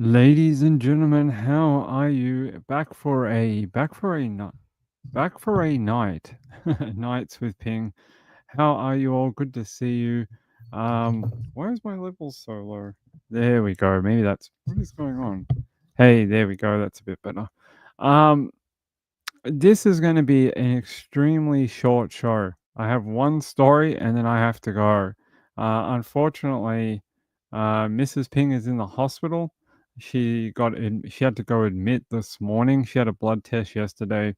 Ladies and gentlemen, how are you? Back for a night. Nights with Ping. How are you all? Good to see you. Why is my level so low? There we go. Maybe that's what is going on. Hey, there we go. That's a bit better. Um, this is going to be an extremely short show. I have one story and then I have to go. Unfortunately, Mrs. Ping is in the hospital. She had to go admit this morning. She had a blood test yesterday.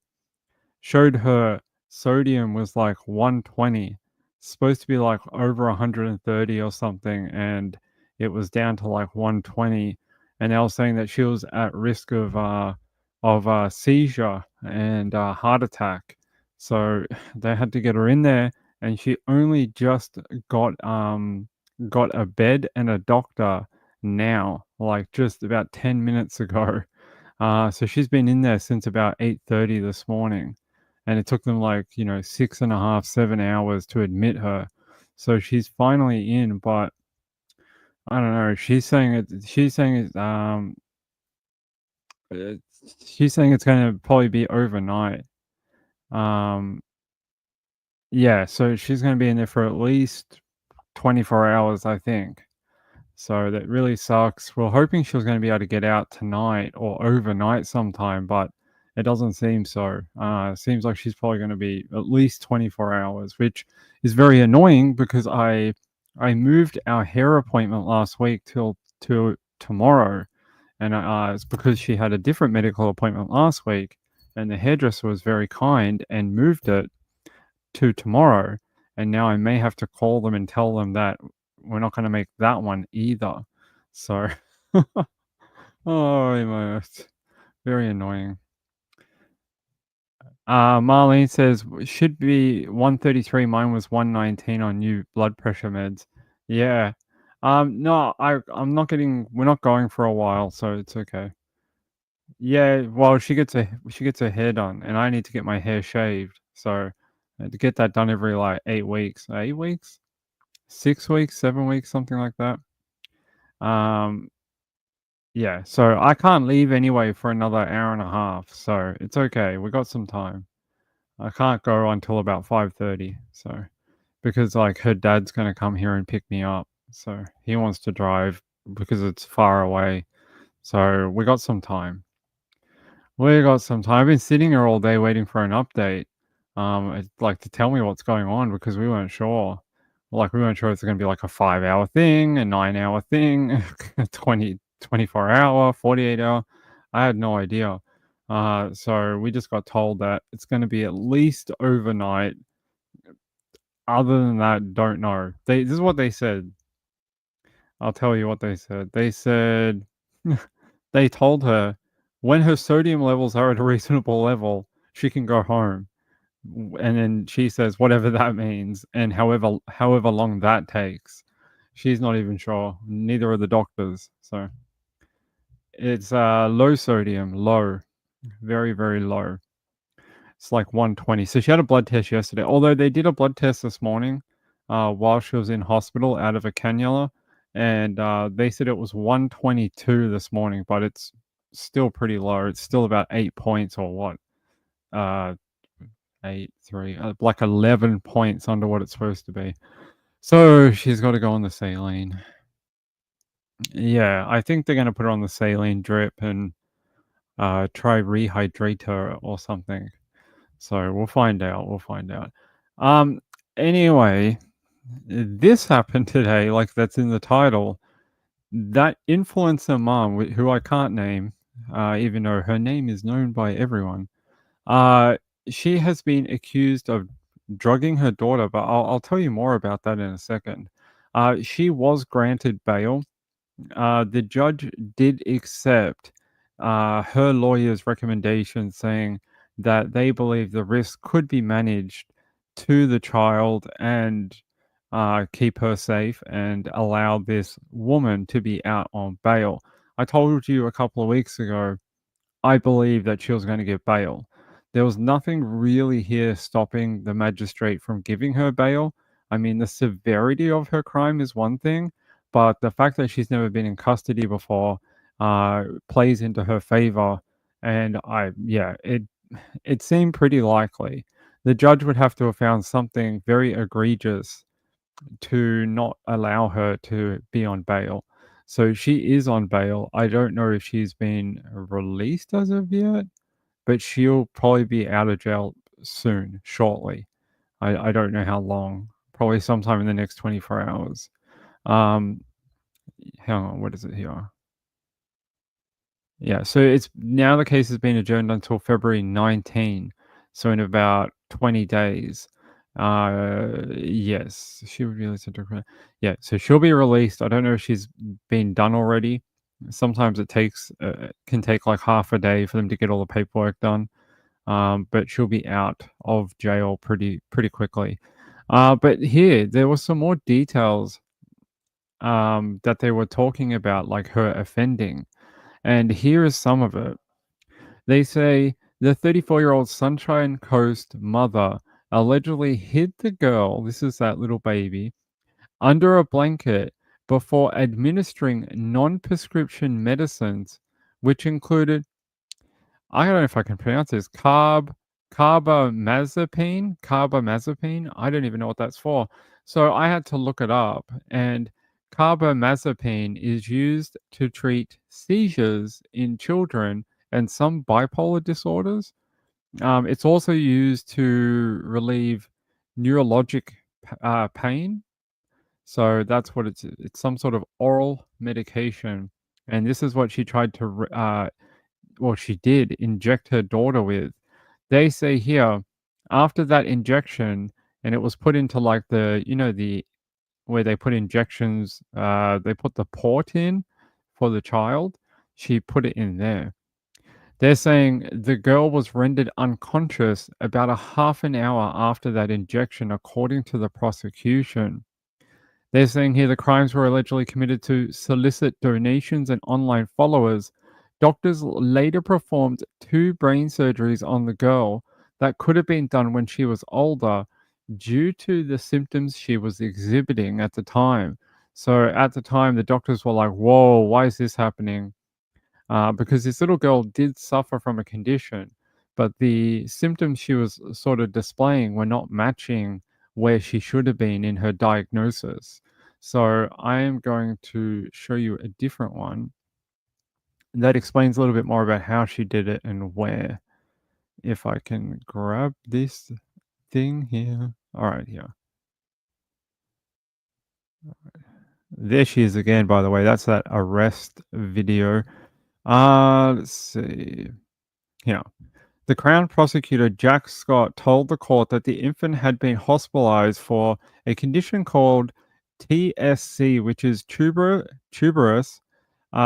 Showed her sodium was like 120. Supposed to be like over 130 or something, and it was down to like 120. And they were saying that she was at risk of seizure and heart attack. So they had to get her in there, and she only just got um got a bed and a doctor now, like just about 10 minutes ago. So she's been in there since about 8:30 this morning, and it took them like 6.5, 7 hours to admit her. So she's finally in, but I don't know. Uh, she's saying it's going to probably be overnight. Um, yeah, so she's going to be in there for at least 24 hours, I think. So that really sucks. We're hoping she was going to be able to get out tonight or overnight sometime, but it doesn't seem so. It seems like she's probably going to be at least 24 hours, which is very annoying because I moved our hair appointment last week till to tomorrow, and it's because she had a different medical appointment last week, and the hairdresser was very kind and moved it to tomorrow, and now I may have to call them and tell them that we're not going to make that one either. So, oh my, it's very annoying. Marlene says should be 133. Mine was 119 on new blood pressure meds. Yeah. No, I'm not getting. We're not going for a while, so it's okay. Yeah. Well, she gets her hair done, and I need to get my hair shaved. So to get that done every like 8 weeks. 8 weeks. 6 weeks, 7 weeks, something like that. Um, yeah, so I can't leave anyway for another hour and a half, so it's okay. We got some time. I can't go until about 5:30, so because like her dad's gonna come here and pick me up, so he wants to drive because it's far away. So we got some time. We got some time. I've been sitting here all day waiting for an update. Like to tell me what's going on because we weren't sure. Like we weren't sure it's going to be like a 5 hour thing, a 9 hour thing, a 24 hour, 48 hour. I had no idea. So we just got told that it's going to be at least overnight. Other than that, don't know. This is what they said. I'll tell you what they said. They said they told her when her sodium levels are at a reasonable level, she can go home. And then she says whatever that means, and however long that takes. She's not even sure. Neither are the doctors. So it's low sodium, low, very very low. It's like 120. So she had a blood test yesterday. Although they did a blood test this morning, while she was in hospital out of a cannula, and they said it was 122 this morning, but it's still pretty low. It's still about 8 points or what? Uh, 8, 3, like 11 points under what it's supposed to be. So she's got to go on the saline. Yeah, I think they're going to put her on the saline drip and try rehydrate her or something. So we'll find out. We'll find out. Um. Anyway, this happened today. Like that's in the title. That influencer mom, who I can't name, even though her name is known by everyone. Uh, she has been accused of drugging her daughter, but I'll tell you more about that in a second. She was granted bail. The judge did accept her lawyer's recommendation, saying that they believe the risk could be managed to the child and keep her safe and allow this woman to be out on bail. I told you a couple of weeks ago I believe that she was going to get bail. There was nothing really here stopping the magistrate from giving her bail. I mean, the severity of her crime is one thing, but the fact that she's never been in custody before, plays into her favor. And it seemed pretty likely. The judge would have to have found something very egregious to not allow her to be on bail. So she is on bail. I don't know if she's been released as of yet, but she'll probably be out of jail soon, shortly. I don't know how long. Probably sometime in the next 24 hours. Um, Hang on, what is it here? Yeah, so it's now the case has been adjourned until February 19, so in about 20 days. Yes, she would be released into yeah, so she'll be released. I don't know if she's been done already. Sometimes it takes can take like half a day for them to get all the paperwork done. But she'll be out of jail pretty quickly. But here there was some more details that they were talking about, like her offending. And here is some of it. They say the 34-year-old Sunshine Coast mother allegedly hid the girl, this is that little baby, under a blanket before administering non prescription medicines, which included, I don't know if I can pronounce this, carbamazepine. I don't even know what that's for. So I had to look it up, and carbamazepine is used to treat seizures in children and some bipolar disorders. It's also used to relieve neurologic pain. So that's what it's. It's some sort of oral medication, and this is what she tried to well, she did inject her daughter with. They say here, after that injection, and it was put into like the where they put injections, they put the port in for the child. She put it in there. They're saying the girl was rendered unconscious about a half an hour after that injection, according to the prosecution. They're saying here the crimes were allegedly committed to solicit donations and online followers. Doctors later performed two brain surgeries on the girl that could have been done when she was older due to the symptoms she was exhibiting at the time. So at the time, the doctors were like, whoa, why is this happening? Because this little girl did suffer from a condition, but the symptoms she was sort of displaying were not matching where she should have been in her diagnosis. So I am going to show you a different one that explains a little bit more about how she did it and where. If I can grab this thing here. All right, here. There she is again, by the way. That's that arrest video. Let's see. Here. The Crown Prosecutor Jack Scott told the court that the infant had been hospitalized for a condition called TSC, which is tuberous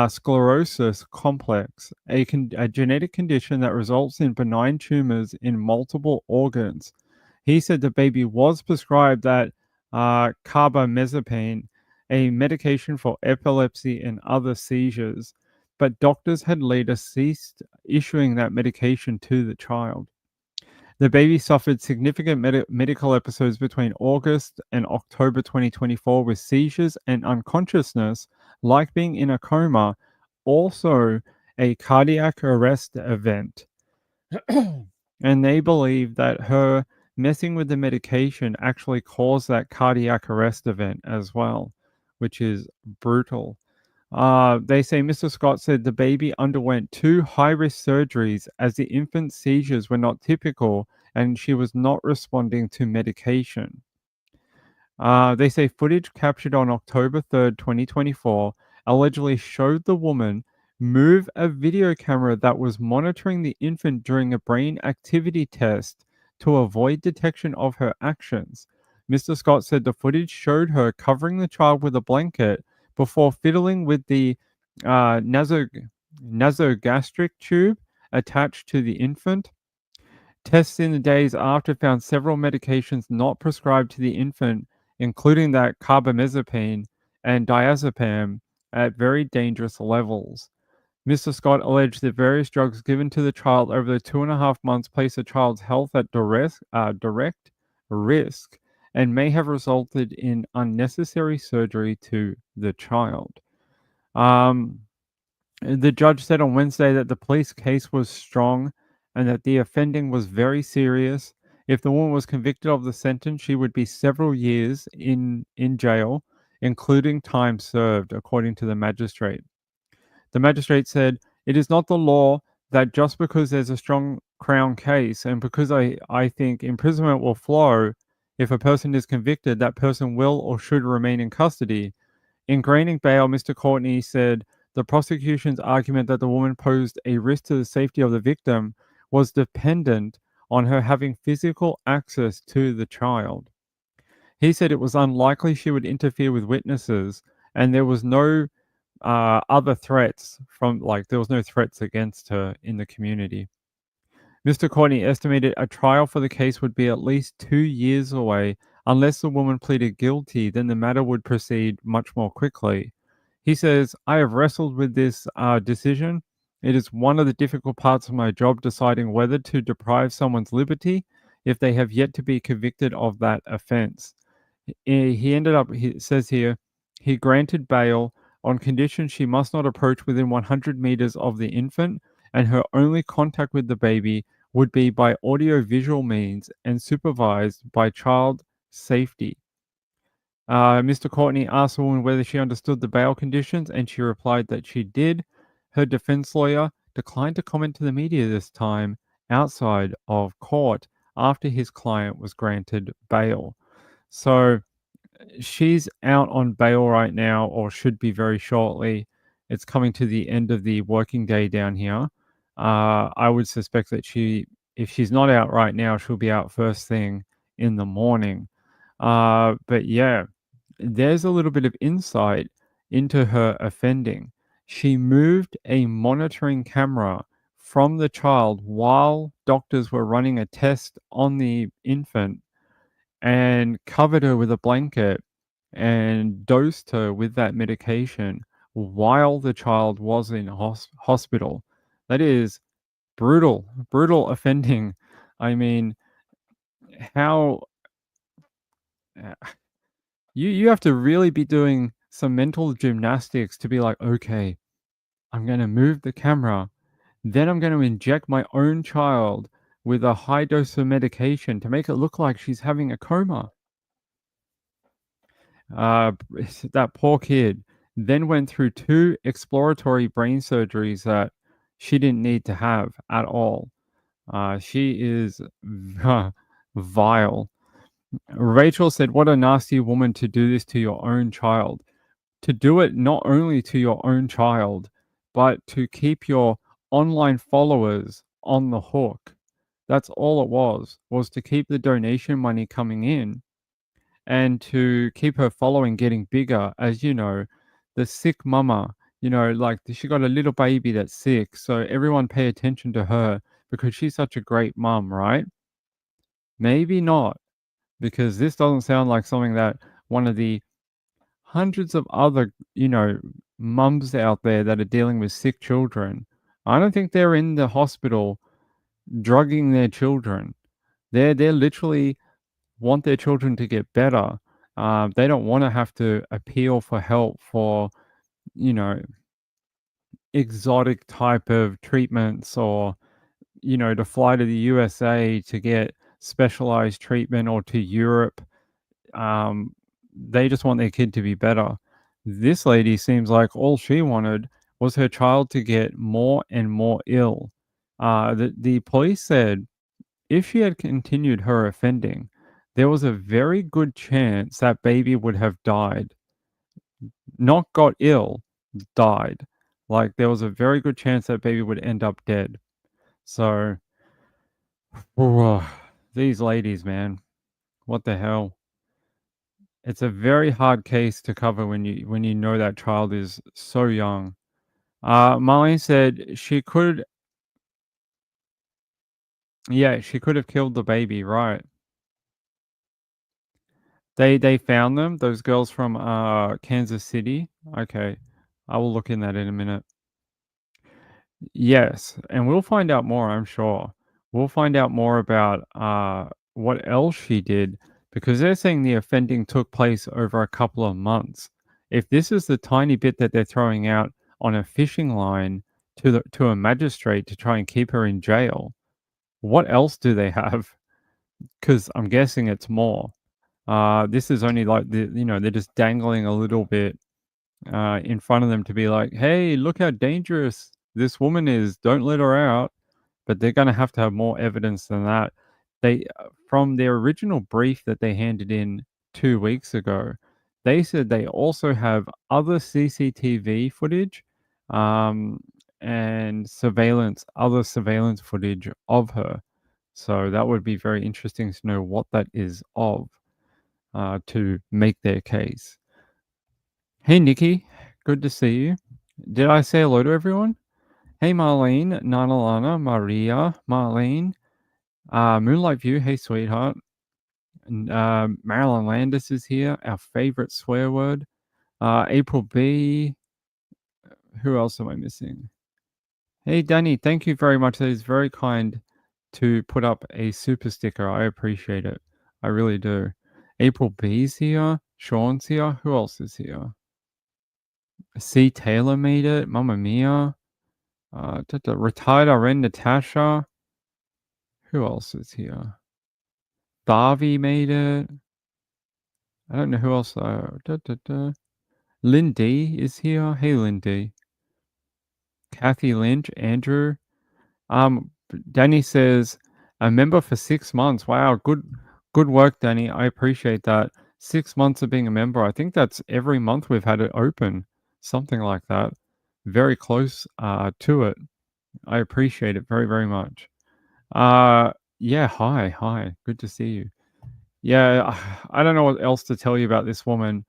sclerosis complex, a genetic condition that results in benign tumors in multiple organs. He said the baby was prescribed that carbamazepine, a medication for epilepsy and other seizures, but doctors had later ceased issuing that medication to the child. The baby suffered significant medical episodes between August and October 2024 with seizures and unconsciousness, like being in a coma, also a cardiac arrest event. And they believe that her messing with the medication actually caused that cardiac arrest event as well, which is brutal. They say Mr. Scott said the baby underwent two high risk surgeries as the infant's seizures were not typical and she was not responding to medication. They say footage captured on October 3rd, 2024, allegedly showed the woman move a video camera that was monitoring the infant during a brain activity test to avoid detection of her actions. Mr. Scott said the footage showed her covering the child with a blanket before fiddling with the nasogastric tube attached to the infant. Tests in the days after found several medications not prescribed to the infant, including that carbamazepine and diazepam, at very dangerous levels. Mr. Scott alleged that various drugs given to the child over the 2.5 months placed the child's health at direct risk and may have resulted in unnecessary surgery to the child. Um, The judge said on Wednesday that the police case was strong and that the offending was very serious. If the woman was convicted of the sentence, she would be several years in jail, including time served, according to the magistrate. The magistrate said, "It is not the law that just because there's a strong Crown case and because I think imprisonment will flow, if a person is convicted, that person will or should remain in custody." In granting bail, Mr. Courtney said the prosecution's argument that the woman posed a risk to the safety of the victim was dependent on her having physical access to the child. He said it was unlikely she would interfere with witnesses, and there was no other threats from, like, there was no threats against her in the community. Mr. Courtney estimated a trial for the case would be at least 2 years away. Unless the woman pleaded guilty, then the matter would proceed much more quickly. He says, "I have wrestled with this decision. It is one of the difficult parts of my job, deciding whether to deprive someone's liberty if they have yet to be convicted of that offense." He ended up, he says here, he granted bail on condition she must not approach within 100 meters of the infant, and her only contact with the baby would be by audio-visual means and supervised by child safety. Mr. Courtney asked the woman whether she understood the bail conditions, and she replied that she did. Her defense lawyer declined to comment to the media this time outside of court after his client was granted bail. So she's out on bail right now, or should be very shortly. It's coming to the end of the working day down here. I would suspect that if she's not out right now, she'll be out first thing in the morning. But yeah, there's a little bit of insight into her offending. She moved a monitoring camera from the child while doctors were running a test on the infant and covered her with a blanket and dosed her with that medication while the child was in hospital. That is brutal, brutal offending. I mean, how uh, you have to really be doing some mental gymnastics to be like, okay, I'm going to move the camera, then I'm going to inject my own child with a high dose of medication to make it look like she's having a coma. That poor kid then went through two exploratory brain surgeries that she didn't need to have at all. She is vile. Rachel said, "What a nasty woman to do this to your own child. To do it not only to your own child, but to keep your online followers on the hook." That's all it was to keep the donation money coming in and to keep her following getting bigger. As you know, the sick mama, like she got a little baby that's sick, so everyone pay attention to her because she's such a great mum, right? Maybe not, because this doesn't sound like something that one of the hundreds of other, mums out there that are dealing with sick children. I don't think they're in the hospital drugging their children. They're literally want their children to get better. They don't want to have to appeal for help for, you know, exotic type of treatments, or, to fly to the USA to get specialized treatment, or to Europe. They just want their kid to be better. This lady seems like all she wanted was her child to get more and more ill. The police said if she had continued her offending, there was a very good chance that baby would have died. Not got ill, died. Like, there was a very good chance that baby would end up dead. So, these ladies, man, what the hell? It's a very hard case to cover when you know that child is so young. Marlene said she could, yeah, she could have killed the baby, right? They found them, those girls from, Kansas City? Okay. I will look in that in a minute. Yes, and we'll find out more, I'm sure. We'll find out more about, what else she did, because they're saying the offending took place over a couple of months. If this is the tiny bit that they're throwing out on a fishing line to a magistrate to try and keep her in jail. What else do they have? Because I'm guessing it's more. This is only like they're just dangling a little bit in front of them to be like, "Hey, look how dangerous this woman is. Don't let her out." But they're gonna have to have more evidence than that. They from their original brief that they handed in 2 weeks ago, they said they also have other CCTV footage, um, and other surveillance footage of her. So that would be very interesting to know what that is of, to make their case. Hey, Nikki, good to see you. Did I say hello to everyone? Hey, Marlene, Nanalana, Maria, Marlene, Moonlight View, hey, sweetheart. And, Marilyn Landis is here, our favorite swear word. April B. Who else am I missing? Hey, Danny, thank you very much. That is very kind to put up a super sticker. I appreciate it. I really do. April B's here. Sean's here. Who else is here? C. Taylor made it. Mamma Mia. Retired RN Natasha. Who else is here? Darby made it. I don't know who else. Lindy is here. Hey, Lindy. Kathy Lynch. Andrew. Danny says, a member for 6 months. Wow, good work, Danny. I appreciate that. 6 months of being a member. I think that's every month we've had it open. Something like that. Very close to it. I appreciate it very, very much. Yeah, hi. Good to see you. Yeah, I don't know what else to tell you about this woman,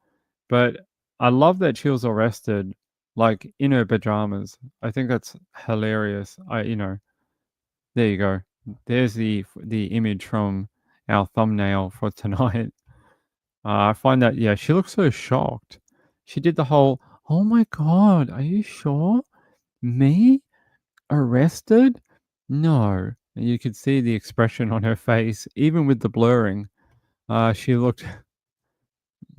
but I love that she was arrested, like, in her pajamas. I think that's hilarious. There you go. There's the image from our thumbnail for tonight. I find that, yeah, she looks so shocked. She did the whole, "Oh my god, are you sure? Me? Arrested? No." And you could see the expression on her face, even with the blurring. She looked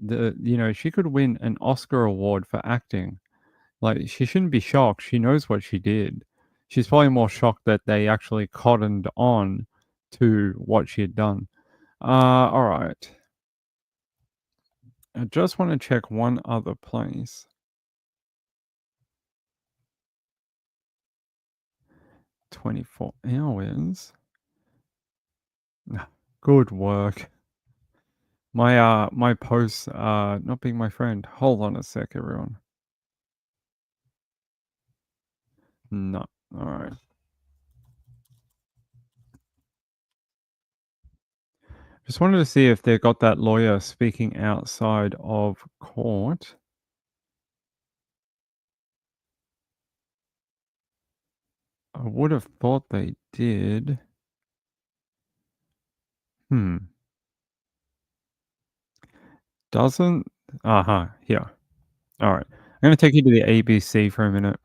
she could win an Oscar award for acting. Like, she shouldn't be shocked. She knows what she did. She's probably more shocked that they actually cottoned on to what she had done. All right. I just want to check one other place. 24 hours. Good work. My posts not being my friend. Hold on a sec, everyone. No. All right. Just wanted to see if they got that lawyer speaking outside of court. I would have thought they did. Doesn't? Here. All right. I'm going to take you to the ABC for a minute.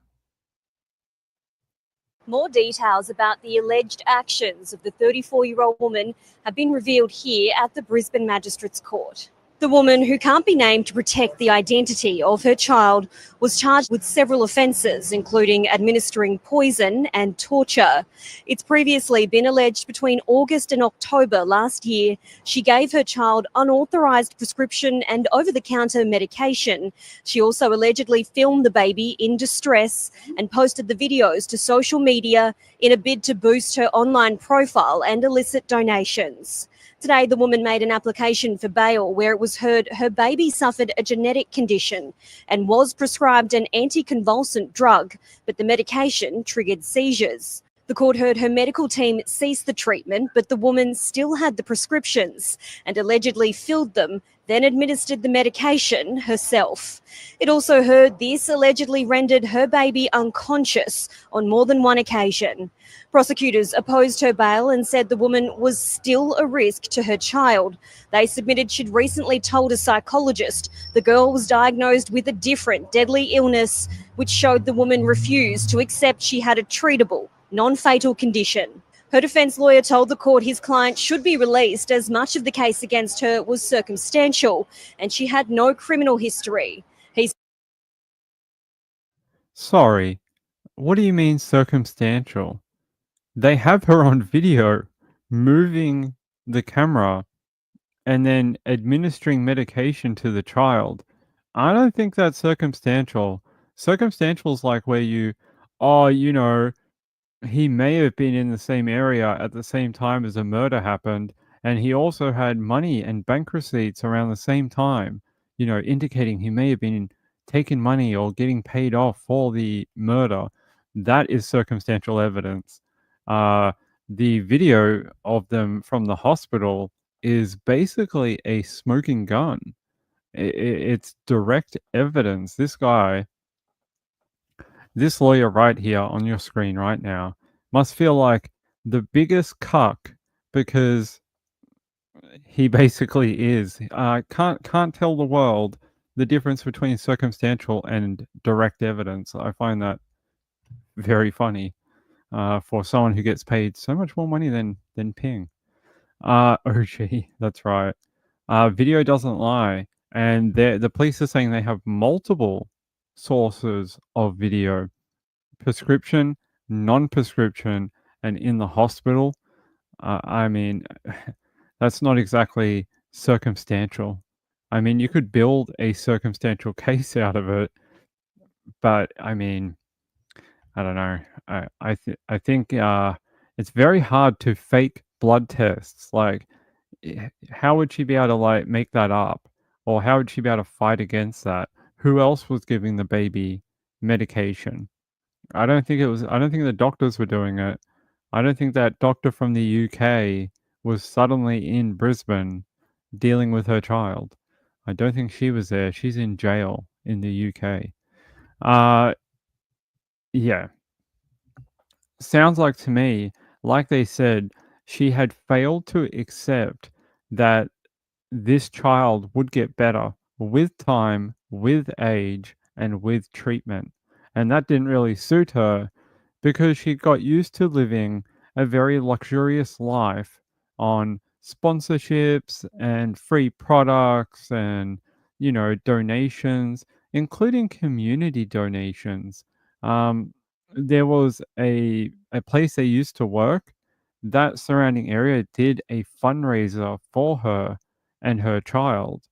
More details about the alleged actions of the 34-year-old woman have been revealed here at the Brisbane Magistrates Court. The woman, who can't be named to protect the identity of her child, was charged with several offences, including administering poison and torture. It's previously been alleged between August and October last year, she gave her child unauthorised prescription and over-the-counter medication. She also allegedly filmed the baby in distress and posted the videos to social media in a bid to boost her online profile and elicit donations. Today, the woman made an application for bail where it was heard her baby suffered a genetic condition and was prescribed an anticonvulsant drug, but the medication triggered seizures. The court heard her medical team cease the treatment, but the woman still had the prescriptions and allegedly filled them, then administered the medication herself. It also heard this allegedly rendered her baby unconscious on more than one occasion. Prosecutors opposed her bail and said the woman was still a risk to her child. They submitted she'd recently told a psychologist the girl was diagnosed with a different deadly illness, which showed the woman refused to accept she had a treatable, non-fatal condition. Her defence lawyer told the court his client should be released as much of the case against her was circumstantial and she had no criminal history. Sorry, what do you mean circumstantial? They have her on video moving the camera and then administering medication to the child. I don't think that's circumstantial. Circumstantial is like where you, oh, he may have been in the same area at the same time as a murder happened, and he also had money and bank receipts around the same time, indicating he may have been taking money or getting paid off for the murder. That is circumstantial evidence. Uh, the video of them from the hospital is basically a smoking gun. It's direct evidence. This lawyer right here on your screen right now must feel like the biggest cuck because he basically is. Can't tell the world the difference between circumstantial and direct evidence. I find that very funny for someone who gets paid so much more money than Ping. OG, that's right. Video doesn't lie, and the police are saying they have multiple sources of video: prescription, non-prescription, and in the hospital. I mean, that's not exactly circumstantial. I mean, you could build a circumstantial case out of it, but I mean, I don't know. I think it's very hard to fake blood tests. Like, how would she be able to like make that up, or how would she be able to fight against that? Who else was giving the baby medication? I don't think the doctors were doing it. I don't think that doctor from the UK was suddenly in Brisbane dealing with her child. I don't think she was there. She's in jail in the UK. Uh yeah. Sounds like to me, like they said, she had failed to accept that this child would get better with time, with age, and with treatment. And that didn't really suit her because she got used to living a very luxurious life on sponsorships and free products and, donations, including community donations. There was a place they used to work. That surrounding area did a fundraiser for her and her child.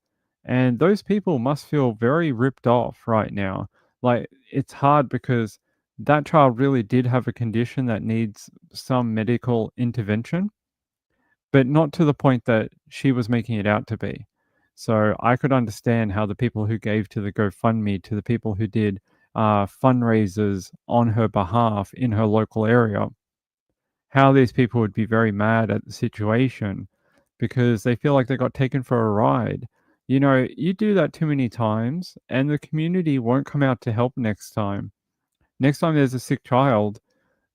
And those people must feel very ripped off right now. Like, it's hard because that child really did have a condition that needs some medical intervention, but not to the point that she was making it out to be. So I could understand how the people who gave to the GoFundMe, to the people who did fundraisers on her behalf in her local area, how these people would be very mad at the situation because they feel like they got taken for a ride. You do that too many times, and the community won't come out to help next time. Next time there's a sick child,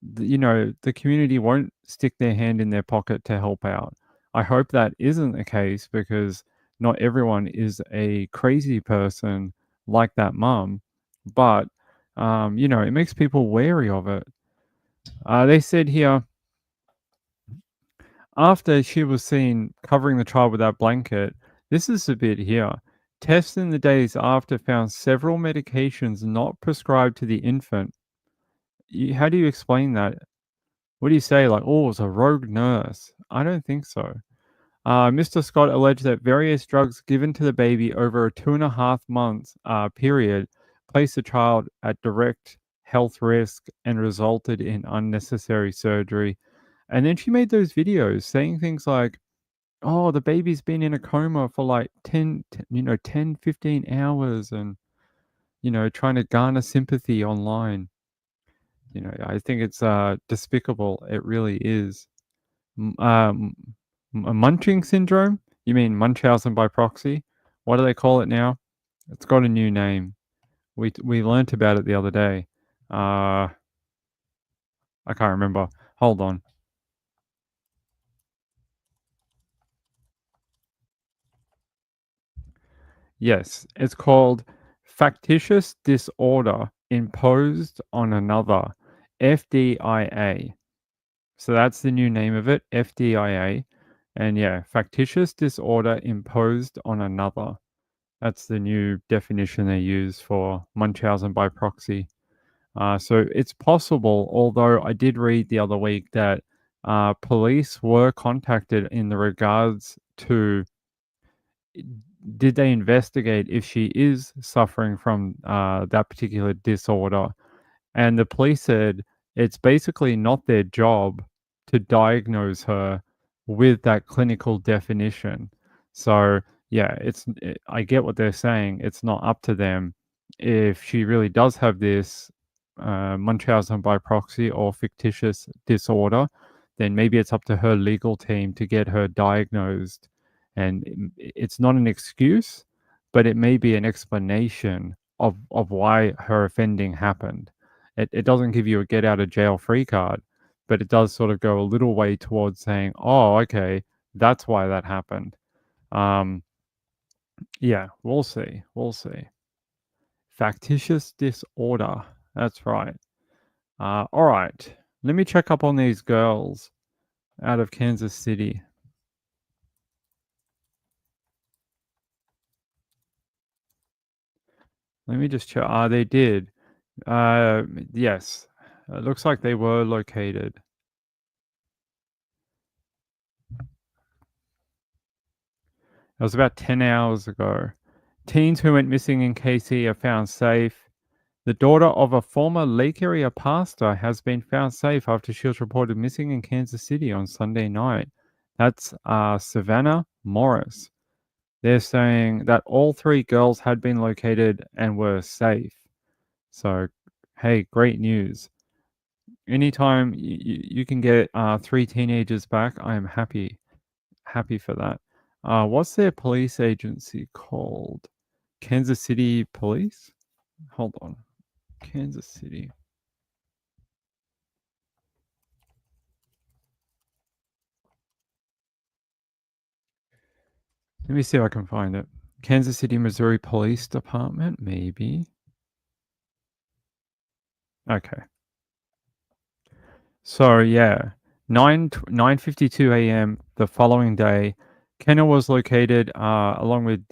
the community won't stick their hand in their pocket to help out. I hope that isn't the case because not everyone is a crazy person like that mum, but it makes people wary of it. They said here, after she was seen covering the child with that blanket, this is a bit here. Tests in the days after found several medications not prescribed to the infant. How do you explain that? What do you say? Like, oh, it was a rogue nurse. I don't think so. Mr. Scott alleged that various drugs given to the baby over a 2.5 months period placed the child at direct health risk and resulted in unnecessary surgery. And then she made those videos saying things like, oh, the baby's been in a coma for like 10, 15 hours and, trying to garner sympathy online. I think it's despicable. It really is. Munching syndrome? You mean Munchausen by proxy? What do they call it now? It's got a new name. We learnt about it the other day. I can't remember. Hold on. Yes, it's called factitious disorder imposed on another, FDIA. So that's the new name of it, FDIA. And yeah, factitious disorder imposed on another. That's the new definition they use for Munchausen by proxy. So it's possible, although I did read the other week that police were contacted in the regards to did they investigate if she is suffering from that particular disorder. And the police said it's basically not their job to diagnose her with that clinical definition. So, yeah, I get what they're saying. It's not up to them. If she really does have this Munchausen by proxy or fictitious disorder, then maybe it's up to her legal team to get her diagnosed. And it's not an excuse, but it may be an explanation of why her offending happened. It doesn't give you a get out of jail free card, but it does sort of go a little way towards saying, oh, okay, that's why that happened. Um, yeah, we'll see. We'll see. Factitious disorder. That's right. All right. Let me check up on these girls out of Kansas City. Let me just check. They did. Yes. It looks like they were located. It was about 10 hours ago. Teens who went missing in KC are found safe. The daughter of a former Lake Area pastor has been found safe after she was reported missing in Kansas City on Sunday night. That's Savannah Morris. They're saying that all three girls had been located and were safe. So, hey, great news. Anytime you can get three teenagers back, I am happy for that. What's their police agency called? Kansas City Police? Hold on. Kansas City. Let me see if I can find it. Kansas City, Missouri Police Department, maybe. Okay. So yeah, 9:52 a.m. the following day, Kenna was located along with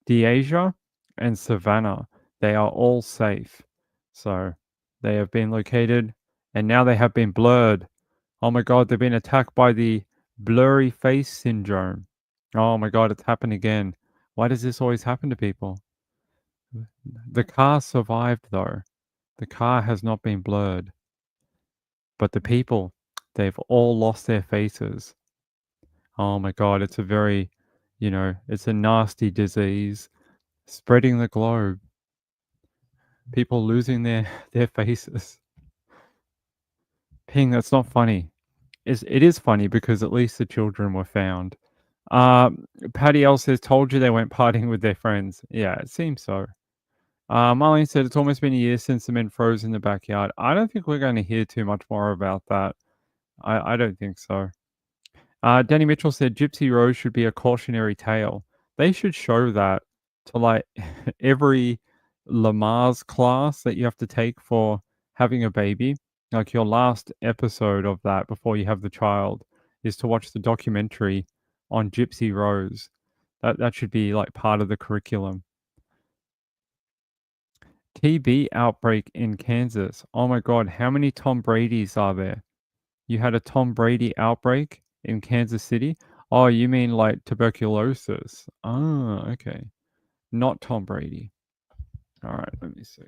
Deasia and Savannah. They are all safe. So they have been located and now they have been blurred. Oh my god, they've been attacked by the blurry face syndrome. Oh my god, it's happened again. Why does this always happen to people? The car survived though. The car has not been blurred. But the people, they've all lost their faces. Oh my god, it's a very, it's a nasty disease spreading the globe. People losing their faces. Ping, that's not funny. It is funny because at least the children were found. Patty L says, told you they went partying with their friends. Yeah, it seems so. Marlene said, it's almost been a year since the men froze in the backyard. I don't think we're going to hear too much more about that. I don't think so. Danny Mitchell said Gypsy Rose should be a cautionary tale. They should show that to like every Lamaze class that you have to take for having a baby. Like your last episode of that before you have the child is to watch the documentary on Gypsy Rose. That should be like part of the curriculum. TB outbreak in Kansas. Oh my god, how many Tom Brady's are there? You had a Tom Brady outbreak in Kansas City? Oh, you mean like tuberculosis? Ah, okay. Not Tom Brady. All right, let me see.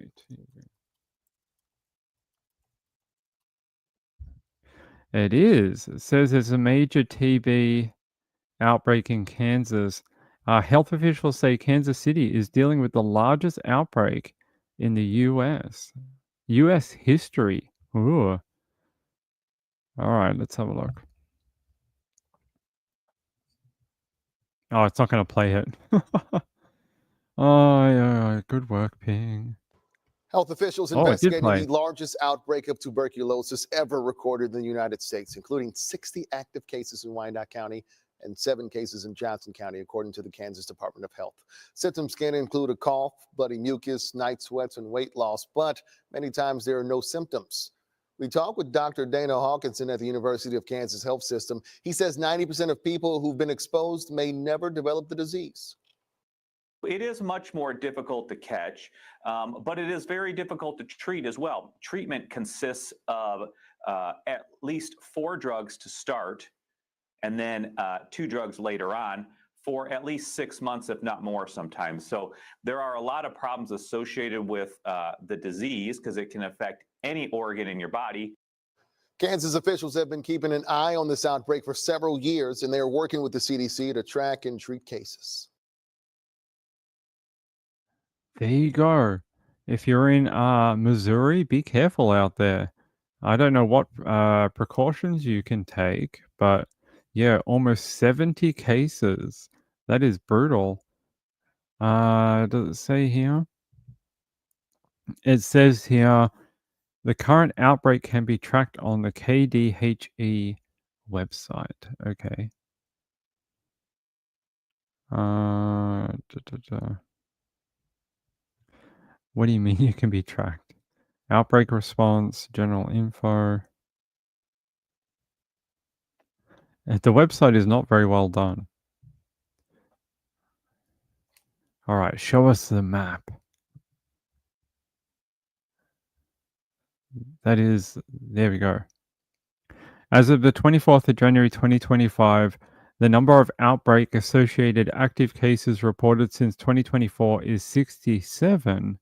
It is. It says there's a major TB outbreak in Kansas. Health officials say Kansas City is dealing with the largest outbreak in the U.S. U.S. history. Ooh. All right, let's have a look. Oh, it's not going to play it. Oh, yeah, good work, Ping. Health officials Oh, it did investigating play. the largest outbreak of tuberculosis ever recorded in the United States, including 60 active cases in Wyandotte County and 7 cases in Johnson County, according to the Kansas Department of Health. Symptoms can include a cough, bloody mucus, night sweats, and weight loss, but many times there are no symptoms. We talked with Dr. Dana Hawkinson at the University of Kansas Health System. He says 90% of people who've been exposed may never develop the disease. It is much more difficult to catch, but it is very difficult to treat as well. Treatment consists of at least 4 drugs to start, and then 2 drugs later on for at least 6 months, if not more sometimes. So there are a lot of problems associated with the disease because it can affect any organ in your body. Kansas officials have been keeping an eye on this outbreak for several years, and they are working with the CDC to track and treat cases. There you go. If you're in Missouri, be careful out there. I don't know what precautions you can take, but yeah, almost 70 cases. That is brutal. Does it say here? It says here the current outbreak can be tracked on the KDHE website. Okay. What do you mean it can be tracked? Outbreak response, general info. The website is not very well done. All right, show us the map. That is, there we go. As of the 24th of January 2025, the number of outbreak-associated active cases reported since 2024 is 67.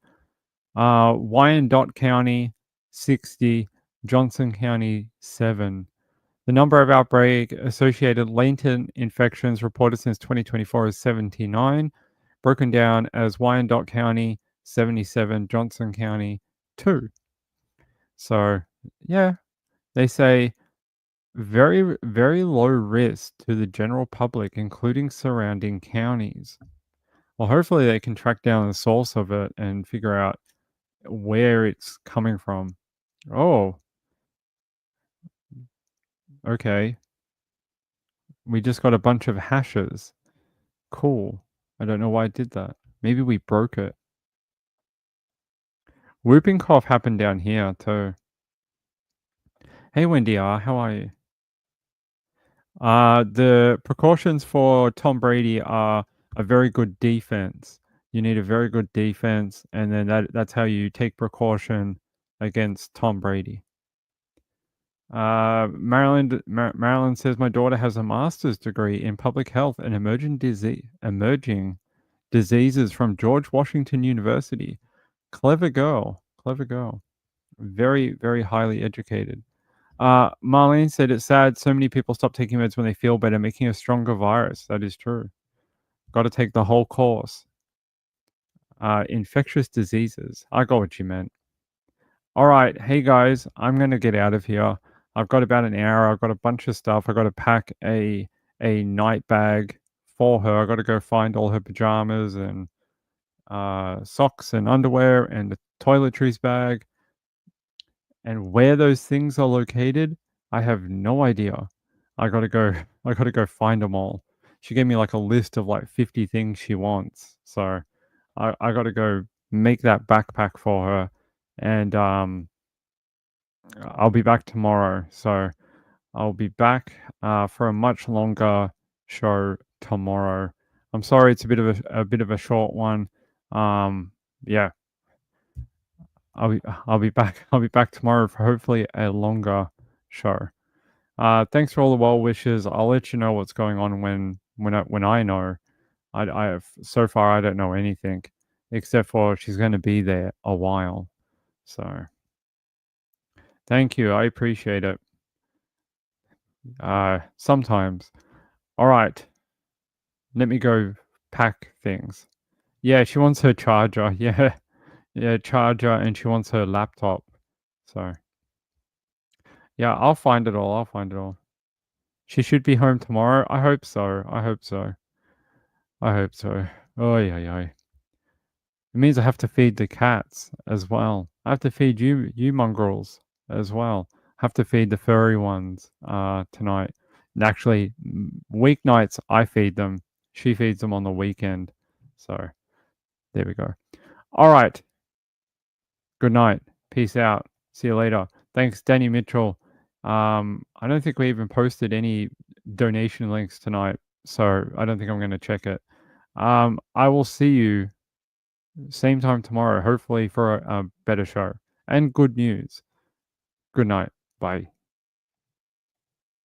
Wyandotte County, 60. Johnson County, 7. The number of outbreak-associated latent infections reported since 2024 is 79, broken down as Wyandotte County, 77, Johnson County, 2. So, yeah, they say very, very low risk to the general public, including surrounding counties. Well, hopefully they can track down the source of it and figure out where it's coming from. Oh, okay. We just got a bunch of hashes. Cool. I don't know why I did that. Maybe we broke it. Whooping cough happened down here too. Hey Wendy R, how are you? The precautions for Tom Brady are a very good defense. You need a very good defense, and then that's how you take precaution against Tom Brady. Maryland says my daughter has a master's degree in public health and emerging diseases from George Washington University. Clever girl. Clever girl. Very, very highly educated. Marlene said it's sad so many people stop taking meds when they feel better, making a stronger virus. That is true. Got to take the whole course. Infectious diseases. I got what you meant. All right. Hey, guys, I'm going to get out of here. I've got about an hour. I've got a bunch of stuff. I've got to pack a night bag for her. I've got to go find all her pajamas and socks and underwear and the toiletries bag. And where those things are located, I have no idea. I gotta go find them all. She gave me like a list of like 50 things she wants. So I gotta go make that backpack for her. And I'll be back tomorrow. So I'll be back for a much longer show tomorrow. I'm sorry it's a bit of a short one. Yeah. I'll be back. I'll be back tomorrow for hopefully a longer show. Thanks for all the well wishes. I'll let you know what's going on when I know. I have so far I don't know anything except for she's going to be there a while. So thank you. I appreciate it. Sometimes. All right. Let me go pack things. Yeah, she wants her charger. Yeah. Yeah, charger, and she wants her laptop. So yeah, I'll find it all. I'll find it all. She should be home tomorrow. I hope so. I hope so. I hope so. Oh yeah. It means I have to feed the cats as well. I have to feed you mongrels as well. I have to feed the furry ones tonight. And actually, weeknights I feed them. She feeds them on the weekend. So there we go. All right. Good night. Peace out. See you later. Thanks, Danny Mitchell. I don't think we even posted any donation links tonight, so I don't think I'm going to check it. I will see you same time tomorrow, hopefully for a better show and good news. Good night. Bye.